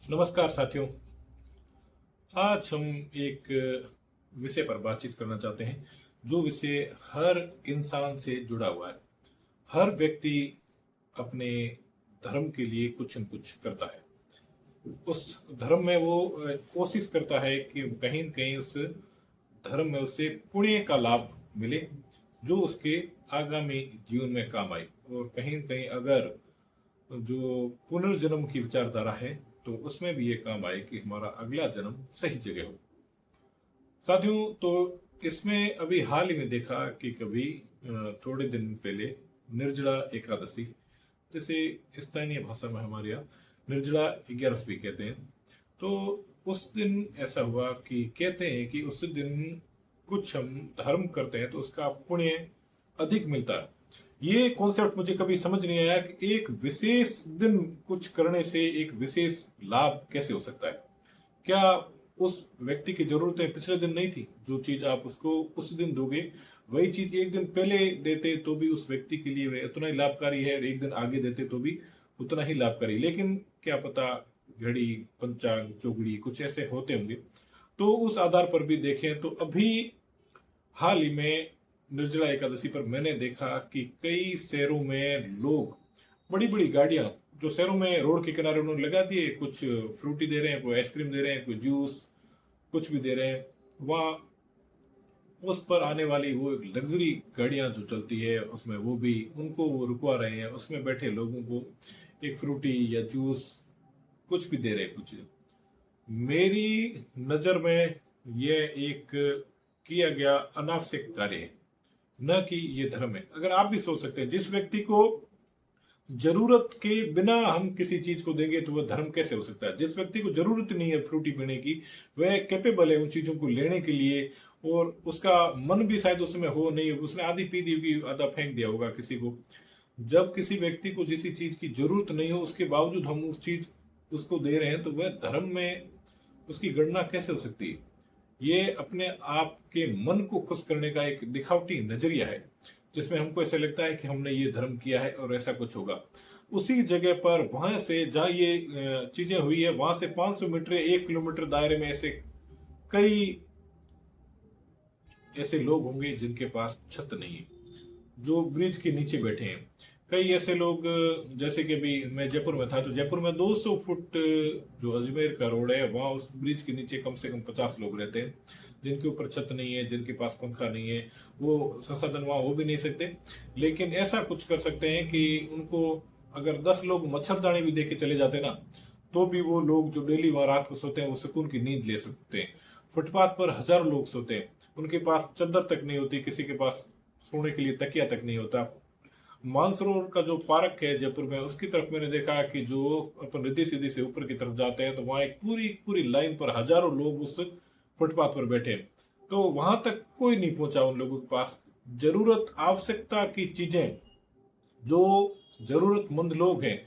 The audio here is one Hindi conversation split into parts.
नमस्कार साथियों। आज हम एक विषय पर बातचीत करना चाहते हैं जो विषय हर इंसान से जुड़ा हुआ है। हर व्यक्ति अपने धर्म के लिए कुछ न कुछ करता है। उस धर्म में वो कोशिश करता है कि कहीं न कहीं उस धर्म में उसे पुण्य का लाभ मिले जो उसके आगामी जीवन में काम आए। और कहीं न कहीं अगर जो पुनर्जन्म की विचारधारा है तो उसमें भी ये काम आए कि हमारा अगला जन्म सही जगह हो। साथियों, तो इसमें अभी हाल ही में देखा कि कभी थोड़े दिन पहले निर्जला एकादशी, जैसे स्थानीय भाषा में हमारे यहाँ निर्जला 11 भी कहते हैं। तो उस दिन ऐसा हुआ कि कहते हैं कि उस दिन कुछ हम धर्म करते हैं तो उसका पुण्य अधिक मिलता है। ये कॉन्सेप्ट मुझे कभी समझ नहीं आया कि एक विशेष दिन कुछ करने से एक विशेष लाभ कैसे हो सकता है। क्या उस व्यक्ति की जरूरतें पिछले दिन नहीं थी? जो चीज आप उसको उस दिन दोगे वही चीज एक दिन पहले देते तो भी उस व्यक्ति के लिए वह उतना ही लाभकारी है, एक दिन आगे देते तो भी उतना ही लाभकारी। लेकिन क्या पता घड़ी, पंचांग, चौगड़ी कुछ ऐसे होते होंगे। तो उस आधार पर भी देखें तो अभी हाल ही में निर्जला एकादशी पर मैंने देखा कि कई शहरों में लोग बड़ी बड़ी गाड़ियां, जो शहरों में रोड के किनारे उन्होंने लगा दिए, कुछ फ्रूटी दे रहे हैं, कोई आइसक्रीम दे रहे हैं, कोई जूस, कुछ भी दे रहे हैं। वहाँ उस पर आने वाली वो लग्जरी गाड़ियां जो चलती है उसमें वो भी उनको वो रुकवा रहे हैं, उसमें बैठे लोगों को एक फ्रूटी या जूस कुछ भी दे रहे हैं। कुछ मेरी नजर में यह एक किया गया अनावश्यक कार्य है, न कि ये धर्म है। अगर आप भी सोच सकते हैं, जिस व्यक्ति को जरूरत के बिना हम किसी चीज को देंगे तो वह धर्म कैसे हो सकता है? जिस व्यक्ति को जरूरत नहीं है फ्रूटी पीने की, वह कैपेबल है उन चीजों को लेने के लिए, और उसका मन भी शायद उसमें हो नहीं, उसने आधी पी दी होगी, आधा फेंक दिया होगा किसी को। जब किसी व्यक्ति को किसी चीज की जरूरत नहीं हो उसके बावजूद हम उस चीज उसको दे रहे हैं तो वह धर्म में उसकी गणना कैसे हो सकती है? ये अपने आप के मन को खुश करने का एक दिखावटी नजरिया है, जिसमें हमको ऐसा लगता है कि हमने ये धर्म किया है और ऐसा कुछ होगा। उसी जगह पर वहां से जहां ये चीजें हुई है वहां से 500 मीटर, 1 किलोमीटर दायरे में ऐसे कई ऐसे लोग होंगे जिनके पास छत नहीं है, जो ब्रिज के नीचे बैठे हैं। कई ऐसे लोग, जैसे कि अभी मैं जयपुर में था तो जयपुर में 200 फुट जो अजमेर का रोड है वहां उस ब्रिज के नीचे कम से कम 50 लोग रहते हैं जिनके ऊपर छत नहीं है, जिनके पास पंखा नहीं है। वो संसाधन वहां हो भी नहीं सकते, लेकिन ऐसा कुछ कर सकते हैं कि उनको अगर 10 लोग मच्छरदानी भी दे के चले जाते ना तो भी वो लोग जो डेली वहां रात को सोते हैं वो सुकून की नींद ले सकते हैं। फुटपाथ पर हजारों लोग सोते हैं, उनके पास चादर तक नहीं होती, किसी के पास सोने के लिए तकिया तक नहीं होता। मानसरोवर का जो पार्क है जयपुर में, उसकी तरफ मैंने देखा कि जो अपन रिद्धि सीधी से ऊपर की तरफ जाते हैं तो वहां एक पूरी पूरी लाइन पर हजारों लोग उस फुटपाथ पर बैठे हैं। तो वहां तक कोई नहीं पहुंचा उन लोगों के पास जरूरत आवश्यकता की चीजें जो जरूरतमंद लोग हैं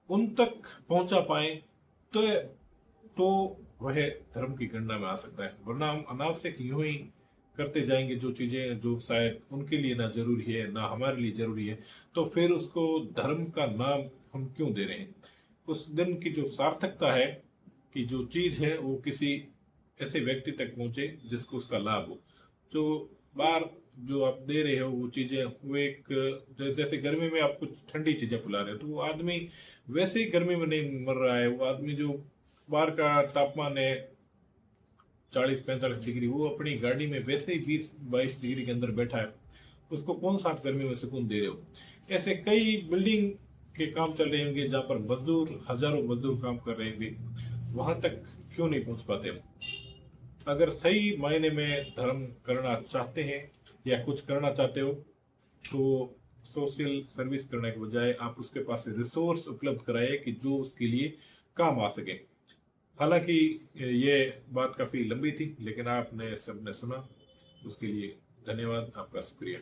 उन तक पहुंचा पाए तो तो वह धर्म की गणना में आ सकता है। वरना हम अनावश्यक यूं ही करते जाएंगे जो चीजें जो शायद उनके लिए ना जरूरी है ना हमारे लिए जरूरी है, तो फिर उसको धर्म का नाम हम क्यों दे रहे हैं? उस दिन की जो सार्थकता है कि जो चीज है वो किसी ऐसे व्यक्ति तक पहुंचे जिसको उसका लाभ हो। जो बार जो आप दे रहे हो वो चीजें, वो एक जैसे गर्मी में आप कुछ ठंडी चीजें पिला रहे हो तो वो आदमी वैसे ही गर्मी में नहीं मर रहा है। वो आदमी जो बाहर का तापमान है 40-45 डिग्री, वो अपनी गाड़ी में वैसे ही 20-22 डिग्री के अंदर बैठा है, उसको कौन सा आप गर्मी में सुकून दे रहे हो? ऐसे कई बिल्डिंग के काम चल रहे होंगे जहां पर मजदूर, हजारों मजदूर काम कर रहे होंगे, वहां तक क्यों नहीं पहुंच पाते हम? अगर सही मायने में धर्म करना चाहते हैं या कुछ करना चाहते हो तो सोशल सर्विस करने के बजाय आप उसके पास रिसोर्स उपलब्ध कराए कि जो उसके लिए काम आ सके। हालांकि ये बात काफी लंबी थी, लेकिन आपने सबने सुना, उसके लिए धन्यवाद, आपका शुक्रिया।